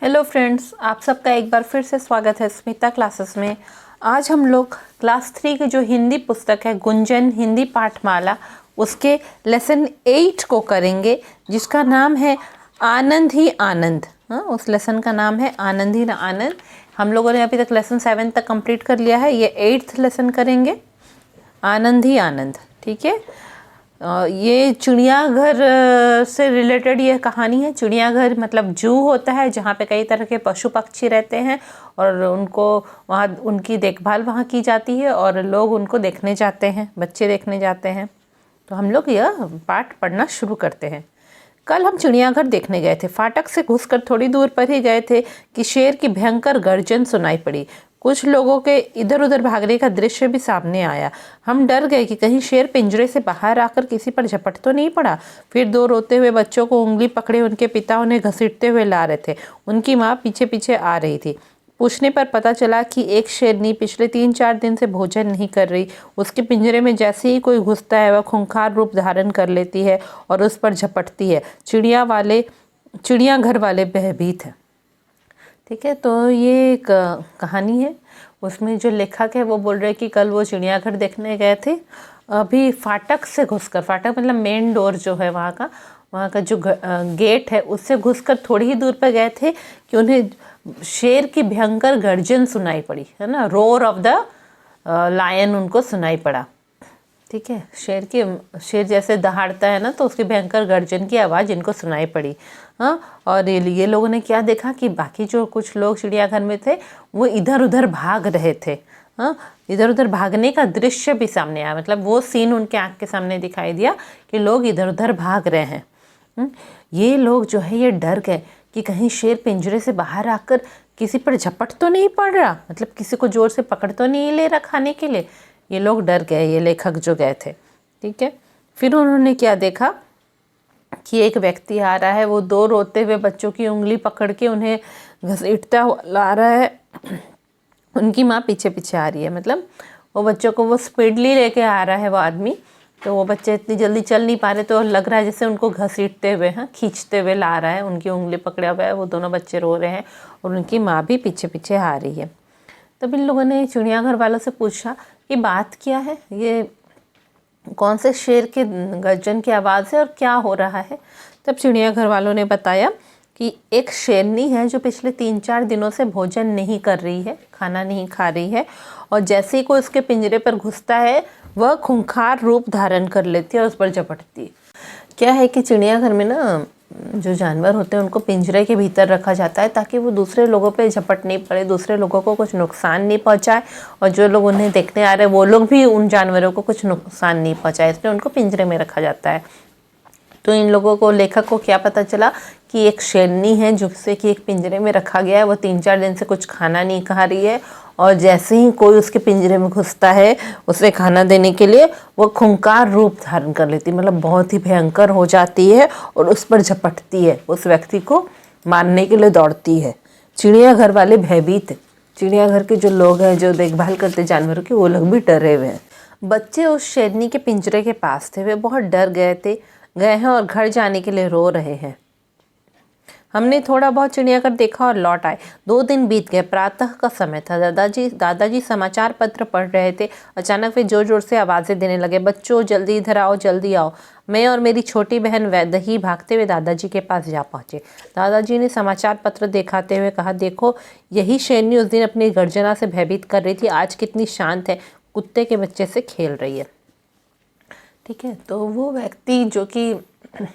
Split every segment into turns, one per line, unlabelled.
Hello friends, आप सबका एक बार फिर से स्वागत है स्मिता क्लासेस में। आज हम लोग क्लास 3 की जो हिंदी पुस्तक है गुंजन हिंदी पाठमाला उसके लेसन 8 को करेंगे, जिसका नाम है आनंद ही आनंद। उस लेसन का नाम है आनंद ही आनंद। हम लोगों ने अभी तक लेसन 7 तक कंप्लीट कर लिया है। ये 8th लेसन करेंगे, आनंद ही आनंद। ठीक है। ये चिड़ियाघर से रिलेटेड ये कहानी है। चिड़ियाघर मतलब जू होता है जहाँ पे कई तरह के पशु पक्षी रहते हैं और उनको वहाँ उनकी देखभाल वहाँ की जाती है और लोग उनको देखने जाते हैं, बच्चे देखने जाते हैं। तो हम लोग यह पाठ पढ़ना शुरू करते हैं। कल हम चिड़ियाघर देखने गए थे। फाटक से घुसकर थोड़ी दूर पर ही गए थे कि शेर की भयंकर गर्जन सुनाई पड़ी। कुछ लोगों के इधर उधर भागने का दृश्य भी सामने आया। हम डर गए कि कहीं शेर पिंजरे से बाहर आकर किसी पर झपट तो नहीं पड़ा। फिर दो रोते हुए बच्चों को उंगली पकड़े उनके पिता उन्हें घसीटते हुए ला रहे थे। उनकी माँ पीछे पीछे आ रही थी। पूछने पर पता चला कि एक शेरनी पिछले 3-4 दिन से भोजन नहीं कर रही। उसके पिंजरे में जैसे ही कोई घुसता है वह खूंखार रूप धारण कर लेती है और उस पर झपटती है। चिड़ियाघर वाले भयभीत हैं। ठीक है, तो ये एक कहानी है। उसमें जो लेखक है वो बोल रहे कि कल वो चिड़ियाघर देखने गए थे। अभी फाटक से घुसकर, फाटक मतलब मेन डोर जो है वहाँ का जो गेट है उससे घुसकर थोड़ी ही दूर पर गए थे कि उन्हें शेर की भयंकर गर्जन सुनाई पड़ी, है ना। रोर ऑफ द लायन उनको सुनाई पड़ा। ठीक है, शेर जैसे दहाड़ता है ना, तो उसकी भयंकर गर्जन की आवाज़ इनको सुनाई पड़ी। हाँ, और ये लोगों ने क्या देखा कि बाकी जो कुछ लोग चिड़ियाघर में थे वो इधर उधर भाग रहे थे। हाँ, इधर उधर भागने का दृश्य भी सामने आया, मतलब वो सीन उनके आँख के सामने दिखाई दिया कि लोग इधर उधर भाग रहे हैं। ये लोग जो है ये डर गए कि कहीं शेर पिंजरे से बाहर आकर किसी पर झपट तो नहीं पड़ रहा, मतलब किसी को जोर से पकड़ तो नहीं ले रहा खाने के लिए। ये लोग डर गए, ये लेखक जो गए थे। ठीक है, फिर उन्होंने क्या देखा कि एक व्यक्ति आ रहा है। वो दो रोते हुए बच्चों की उंगली पकड़ के उन्हें घसीटता हुआ ला रहा है। उनकी माँ पीछे पीछे आ रही है, मतलब वो बच्चों को वो स्पीडली लेके आ रहा है वो आदमी। तो वो बच्चे इतनी जल्दी चल नहीं पा रहे, तो लग रहा है जैसे उनको घसीटते हुए, हाँ, खींचते हुए ला रहा है। उनकी उंगली पकड़ा हुआ है, वो दोनों बच्चे रो रहे हैं और उनकी माँ भी पीछे पीछे आ रही है। तब इन लोगों ने चिड़ियाघर वालों से पूछा कि बात क्या है, ये कौन से शेर के गर्जन की आवाज़ है और क्या हो रहा है। तब चिड़ियाघर वालों ने बताया कि एक शेरनी है जो पिछले 3-4 दिनों से भोजन नहीं कर रही है, खाना नहीं खा रही है, और जैसे ही कोई उसके पिंजरे पर घुसता है वह खूंखार रूप धारण कर लेती है और उस पर झपटती है। क्या है कि चिड़ियाघर में ना जो जानवर होते हैं उनको पिंजरे के भीतर रखा जाता है ताकि वो दूसरे लोगों पे झपट नहीं पड़े, दूसरे लोगों को कुछ नुकसान नहीं पहुंचाए, और जो लोग उन्हें देखने आ रहे हैं वो लोग भी उन जानवरों को कुछ नुकसान नहीं पहुंचाए, इसलिए उनको पिंजरे में रखा जाता है। तो इन लोगों को, लेखक को क्या पता चला कि एक शेरनी है जिसे कि एक पिंजरे में रखा गया है, वो 3-4 दिन से कुछ खाना नहीं खा रही है, और जैसे ही कोई उसके पिंजरे में घुसता है उसे खाना देने के लिए वो खूंखार रूप धारण कर लेती है, मतलब बहुत ही भयंकर हो जाती है और उस पर झपटती है, उस व्यक्ति को मारने के लिए दौड़ती है। चिड़ियाघर वाले भयभीत हैं। चिड़ियाघर के जो लोग हैं जो देखभाल करते जानवरों की, वो लोग भी डरे हुए हैं। बच्चे उस शेरनी के पिंजरे के पास थे, वे बहुत डर गए हैं और घर जाने के लिए रो रहे हैं। हमने थोड़ा बहुत चिड़ियाघर देखा और लौट आए। 2 दिन बीत गए। प्रातः का समय था। दादाजी समाचार पत्र पढ़ रहे थे। अचानक वे जोर जोर से आवाज़ें देने लगे, बच्चों जल्दी इधर आओ, जल्दी आओ। मैं और मेरी छोटी बहन वैदही भागते हुए दादाजी के पास जा पहुँचे। दादाजी ने समाचार पत्र दिखाते हुए कहा, देखो यही शेरनी उस दिन अपनी गर्जना से भयभीत कर रही थी, आज कितनी शांत है, कुत्ते के बच्चे से खेल रही है। ठीक है, तो वो व्यक्ति जो कि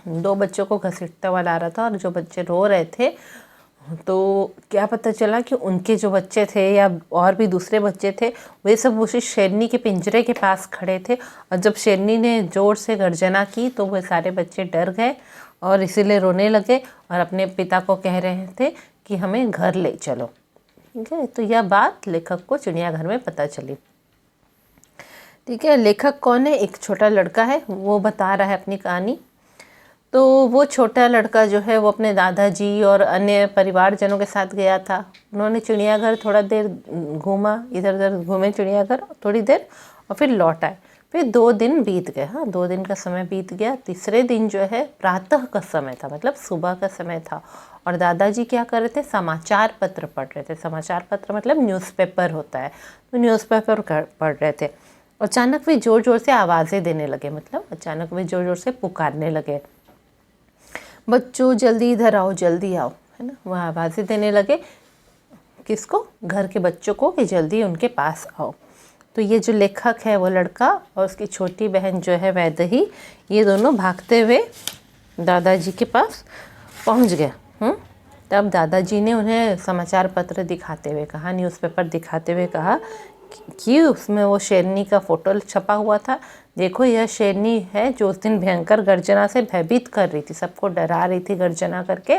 2 बच्चों को घसीटता हुआ ला रहा था और जो बच्चे रो रहे थे, तो क्या पता चला कि उनके जो बच्चे थे या और भी दूसरे बच्चे थे वे सब उसी शेरनी के पिंजरे के पास खड़े थे, और जब शेरनी ने ज़ोर से गर्जना की तो वे सारे बच्चे डर गए और इसीलिए रोने लगे और अपने पिता को कह रहे थे कि हमें घर ले चलो। ठीक है, तो यह बात लेखक को चिड़ियाघर में पता चली। ठीक है, लेखक कौन है? एक छोटा लड़का है, वो बता रहा है अपनी कहानी। तो वो छोटा लड़का जो है वो अपने दादाजी और अन्य परिवारजनों के साथ गया था। उन्होंने चिड़ियाघर थोड़ा देर घूमा, इधर उधर घूमे चिड़ियाघर थोड़ी देर और फिर लौट आए। फिर 2 दिन बीत गए। हाँ, 2 दिन का समय बीत गया। तीसरे दिन जो है प्रातः का समय था, मतलब सुबह का समय था, और दादाजी क्या कर रहे थे, समाचार पत्र पढ़ रहे थे। समाचार पत्र मतलब न्यूज़पेपर होता है, तो न्यूज़पेपर पढ़ रहे थे। अचानक वे ज़ोर ज़ोर से आवाज़ें देने लगे, मतलब अचानक वे ज़ोर ज़ोर से पुकारने लगे, बच्चों जल्दी इधर आओ, जल्दी आओ, है ना। वह आवाज़ें देने लगे, किसको, घर के बच्चों को, कि जल्दी उनके पास आओ। तो ये जो लेखक है वो लड़का और उसकी छोटी बहन जो है वैदेही, ये दोनों भागते हुए दादाजी के पास पहुंच गए। तब दादाजी ने उन्हें समाचार पत्र दिखाते हुए कहा, न्यूज़पेपर दिखाते हुए कहा कि उसमें वो शेरनी का फ़ोटो छपा हुआ था। देखो यह शेरनी है जो उस दिन भयंकर गर्जना से भयभीत कर रही थी, सबको डरा रही थी गर्जना करके।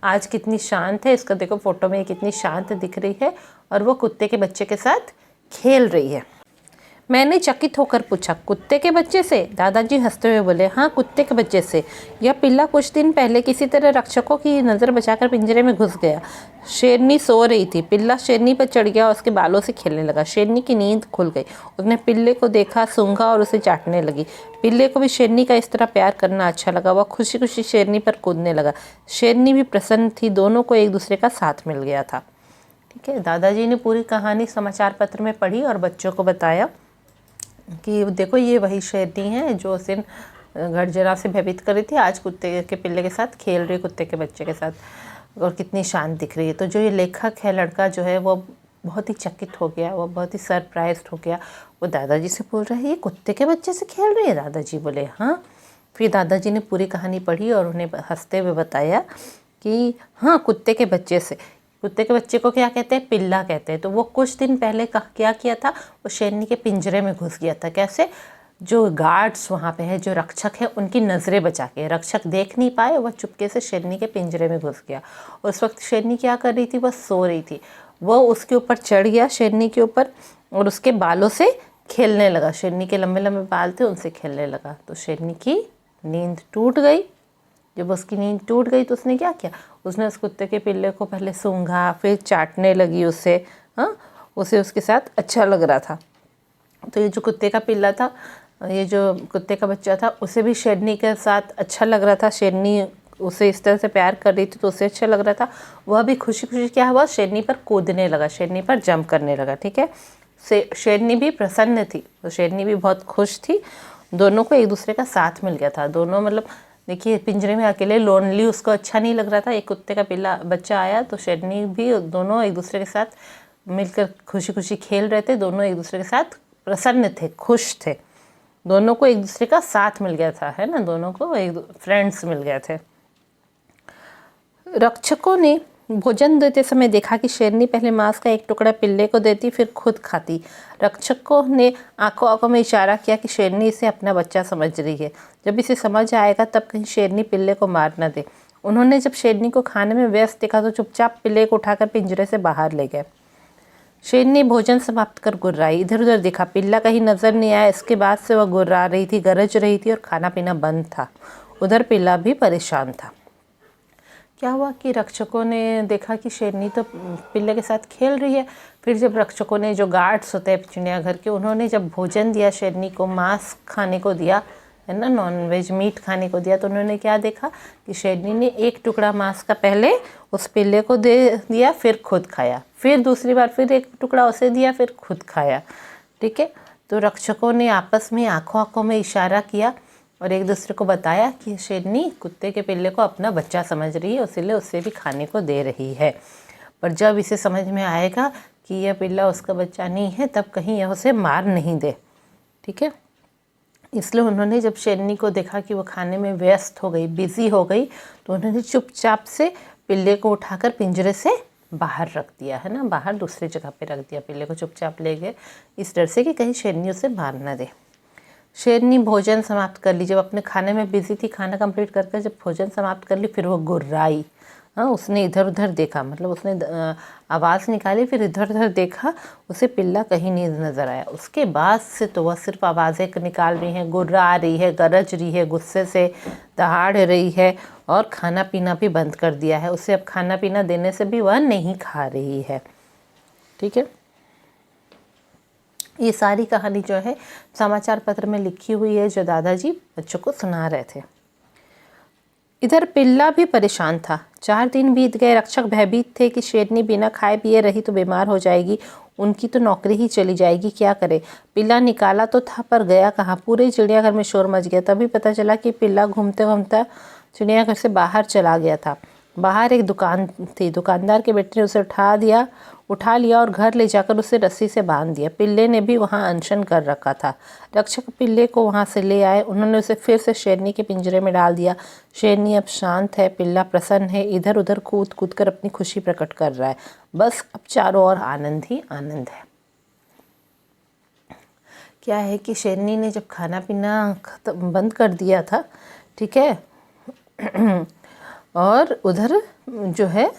आज कितनी शांत है, इसका देखो फ़ोटो में कितनी शांत दिख रही है, और वो कुत्ते के बच्चे के साथ खेल रही है। मैंने चकित होकर पूछा, कुत्ते के बच्चे से? दादाजी हंसते हुए बोले, हाँ कुत्ते के बच्चे से। यह पिल्ला कुछ दिन पहले किसी तरह रक्षकों की नज़र बचाकर पिंजरे में घुस गया। शेरनी सो रही थी, पिल्ला शेरनी पर चढ़ गया और उसके बालों से खेलने लगा। शेरनी की नींद खुल गई, उसने पिल्ले को देखा, सूंघा और उसे चाटने लगी। पिल्ले को भी शेरनी का इस तरह प्यार करना अच्छा लगा, वह खुशी खुशी शेरनी पर कूदने लगा। शेरनी भी प्रसन्न थी, दोनों को एक दूसरे का साथ मिल गया था। ठीक है, दादाजी ने पूरी कहानी समाचार पत्र में पढ़ी और बच्चों को बताया कि देखो ये वही शेरनी है जो उस दिन गर्जना से भयभीत कर रही थी, आज कुत्ते के पिल्ले के साथ खेल रही, कुत्ते के बच्चे के साथ, और कितनी शांत दिख रही है। तो जो ये लेखक है लड़का जो है वो बहुत ही चकित हो गया, वो बहुत ही सरप्राइज्ड हो गया। वो दादाजी से बोल रहा है, ये कुत्ते के बच्चे से खेल रही है? दादाजी बोले हाँ। फिर दादाजी ने पूरी कहानी पढ़ी और उन्हें हंसते हुए बताया कि हाँ कुत्ते के बच्चे से। कुत्ते के बच्चे को क्या कहते हैं, पिल्ला कहते हैं। तो वो कुछ दिन पहले क्या किया था, वो शेरनी के पिंजरे में घुस गया था। कैसे, जो गार्ड्स वहाँ पे है, जो रक्षक है, उनकी नज़रें बचा के, रक्षक देख नहीं पाए, वह चुपके से शेरनी के पिंजरे में घुस गया। और उस वक्त शेरनी क्या कर रही थी, वह सो रही थी। वह उसके ऊपर चढ़ गया, शेरनी के ऊपर, और उसके बालों से खेलने लगा। शेरनी के लंबे लंबे बाल थे, उनसे खेलने लगा। तो शेरनी की नींद टूट गई। जब उसकी नींद टूट गई तो उसने क्या किया, उसने उस कुत्ते के पिल्ले को पहले सूंघा, फिर चाटने लगी उसे। उसे उसके साथ अच्छा लग रहा था। तो ये जो कुत्ते का पिल्ला था, ये जो कुत्ते का बच्चा था, उसे भी शेरनी के साथ अच्छा लग रहा था। शेरनी उसे इस तरह से प्यार कर रही थी तो उसे अच्छा लग रहा था। वह भी खुशी खुशी क्या हुआ, शेरनी पर कूदने लगा, शेरनी पर जंप करने लगा। ठीक है, शेरनी भी प्रसन्न थी, तो शेरनी भी बहुत खुश थी। दोनों को एक दूसरे का साथ मिल गया था। दोनों मतलब देखिए, पिंजरे में अकेले लोनली उसको अच्छा नहीं लग रहा था। एक कुत्ते का पिल्ला बच्चा आया तो शेरनी भी, दोनों एक दूसरे के साथ मिलकर खुशी खुशी खेल रहे थे। दोनों एक दूसरे के साथ प्रसन्न थे, खुश थे। दोनों को एक दूसरे का साथ मिल गया था, है ना, दोनों को एक फ्रेंड्स मिल गए थे। रक्षकों ने भोजन देते समय देखा कि शेरनी पहले मांस का एक टुकड़ा पिल्ले को देती, फिर खुद खाती। रक्षकों ने आंखों आंखों में इशारा किया कि शेरनी इसे अपना बच्चा समझ रही है, जब इसे समझ आएगा तब कहीं शेरनी पिल्ले को मार न दे। उन्होंने जब शेरनी को खाने में व्यस्त देखा तो चुपचाप पिल्ले को उठाकर पिंजरे से बाहर ले गए। शेरनी भोजन समाप्त कर गुर्राई, इधर उधर देखा, पिल्ला कहीं नजर नहीं आया। इसके बाद से वह गुर्रा रही थी, गरज रही थी और खाना पीना बंद था। उधर पिल्ला भी परेशान था। क्या हुआ कि रक्षकों ने देखा कि शेरनी तो पिल्ले के साथ खेल रही है। फिर जब रक्षकों ने, जो गार्ड्स होते हैं चिड़ियाघर के, उन्होंने जब भोजन दिया शेरनी को, मांस खाने को दिया, है ना, नॉनवेज मीट खाने को दिया, तो उन्होंने क्या देखा कि शेरनी ने एक टुकड़ा मांस का पहले उस पिल्ले को दे दिया, फिर खुद खाया। फिर दूसरी बार फिर एक टुकड़ा उसे दिया, फिर खुद खाया। ठीक है, तो रक्षकों ने आपस में आंखों आंखों में इशारा किया और एक दूसरे को बताया कि शेरनी कुत्ते के पिल्ले को अपना बच्चा समझ रही है, इसीलिए उसे भी खाने को दे रही है। पर जब इसे समझ में आएगा कि यह पिल्ला उसका बच्चा नहीं है, तब कहीं यह उसे मार नहीं दे। ठीक है, इसलिए उन्होंने जब शेरनी को देखा कि वो खाने में व्यस्त हो गई, बिजी हो गई, तो उन्होंने चुपचाप से पिल्ले को उठाकर पिंजरे से बाहर रख दिया, है ना, बाहर दूसरी जगह पे रख दिया। पिल्ले को चुपचाप ले गए, इस डर से कि कहीं शेरनी उसे मार ना दे। शेरनी भोजन समाप्त कर ली, जब अपने खाने में बिजी थी, खाना कंप्लीट करके जब भोजन समाप्त कर ली, फिर वो गुर्राई। उसने इधर उधर देखा, मतलब उसने आवाज़ निकाली, फिर इधर उधर देखा, उसे पिल्ला कहीं नहीं नज़र आया। उसके बाद से तो वह सिर्फ आवाज़ें निकाल रही है, गुर्रा रही है, गरज रही है, गुस्से से दहाड़ रही है, और खाना पीना भी बंद कर दिया है। उसे अब खाना पीना देने से भी वह नहीं खा रही है। ठीक है, ये सारी कहानी जो है समाचार पत्र में लिखी हुई है, जो दादाजी बच्चों को सुना रहे थे। इधर पिल्ला भी परेशान था। 4 दिन बीत गए। रक्षक भयभीत थे कि शेरनी बिना खाए पिए रही तो बीमार हो जाएगी, उनकी तो नौकरी ही चली जाएगी, क्या करे। पिल्ला निकाला तो था पर गया कहाँ। पूरे चिड़ियाघर में शोर मच गया। तभी पता चला कि पिल्ला घूमते घूमता चिड़ियाघर से बाहर चला गया था। बाहर एक दुकान थी। दुकानदार के बेटे ने उसे उठा लिया और घर ले जाकर उसे रस्सी से बांध दिया। पिल्ले ने भी वहाँ अनशन कर रखा था। रक्षक पिल्ले को वहाँ से ले आए। उन्होंने उसे फिर से शेरनी के पिंजरे में डाल दिया। शेरनी अब शांत है, पिल्ला प्रसन्न है, इधर उधर कूद कूद कर अपनी खुशी प्रकट कर रहा है। बस अब चारों ओर आनंद ही आनंद है। क्या है कि शेरनी ने जब खाना पीना बंद कर दिया था, ठीक है, और उधर जो है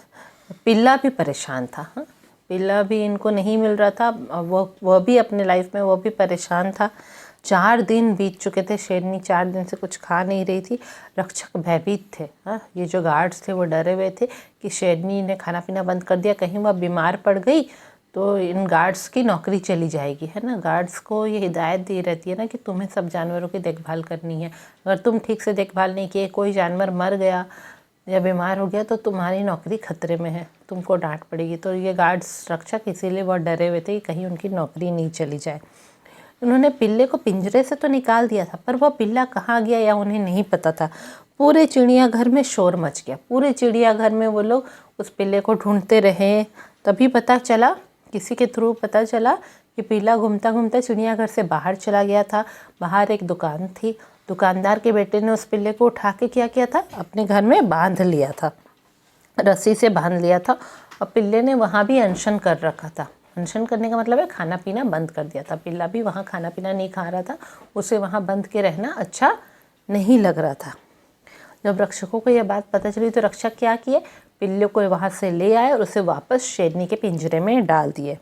पिल्ला भी परेशान था। हाँ, पिल्ला भी इनको नहीं मिल रहा था। वह भी अपने लाइफ में वो भी परेशान था। 4 दिन बीत चुके थे। शेरनी 4 दिन से कुछ खा नहीं रही थी। रक्षक भयभीत थे। हाँ, ये जो गार्ड्स थे वो डरे हुए थे कि शेरनी ने खाना पीना बंद कर दिया, कहीं वह बीमार पड़ गई तो इन गार्ड्स की नौकरी चली जाएगी, है ना। गार्ड्स को ये हिदायत दी रहती है ना कि तुम्हें सब जानवरों की देखभाल करनी है। अगर तुम ठीक से देखभाल नहीं किए, कोई जानवर मर गया या बीमार हो गया तो तुम्हारी नौकरी खतरे में है, तुमको डांट पड़ेगी। तो ये गार्ड्स रक्षक इसीलिए बहुत डरे हुए थे कि कहीं उनकी नौकरी नहीं चली जाए। उन्होंने पिल्ले को पिंजरे से तो निकाल दिया था, पर वह पिल्ला कहाँ गया या उन्हें नहीं पता था। पूरे चिड़ियाघर में शोर मच गया। पूरे चिड़ियाघर में वो लोग उस पिल्ले को ढूंढते रहे। तभी पता चला, किसी के थ्रू पता चला कि पिल्ला घूमता घूमता चिड़ियाघर से बाहर चला गया था। बाहर एक दुकान थी। दुकानदार के बेटे ने उस पिल्ले को उठा के क्या किया था, अपने घर में बांध लिया था, रस्सी से बांध लिया था। और पिल्ले ने वहाँ भी अनशन कर रखा था। अनशन करने का मतलब है खाना पीना बंद कर दिया था। पिल्ला भी वहाँ खाना पीना नहीं खा रहा था। उसे वहाँ बंद के रहना अच्छा नहीं लग रहा था। जब रक्षकों को यह बात पता चली तो रक्षक क्या किए, पिल्ले को वहाँ से ले आए और उसे वापस शेरनी के पिंजरे में डाल दिए।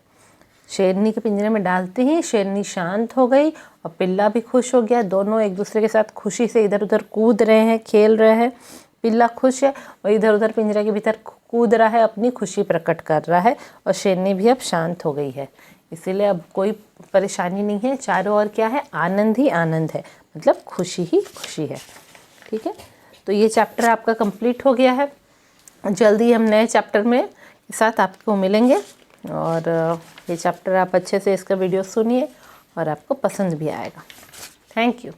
शेरनी के पिंजरे में डालते ही शेरनी शांत हो गई और पिल्ला भी खुश हो गया। दोनों एक दूसरे के साथ खुशी से इधर उधर कूद रहे हैं, खेल रहे हैं। पिल्ला खुश है और इधर उधर पिंजरे के भीतर कूद रहा है, अपनी खुशी प्रकट कर रहा है। और शेरनी भी अब शांत हो गई है, इसीलिए अब कोई परेशानी नहीं है। चारों ओर क्या है, आनंद ही आनंद है, मतलब खुशी ही खुशी है। ठीक है, तो ये चैप्टर आपका कंप्लीट हो गया है। जल्दी हम नए चैप्टर में के साथ आपको मिलेंगे और ये चैप्टर आप अच्छे से इसका वीडियो सुनिए और आपको पसंद भी आएगा। Thank you.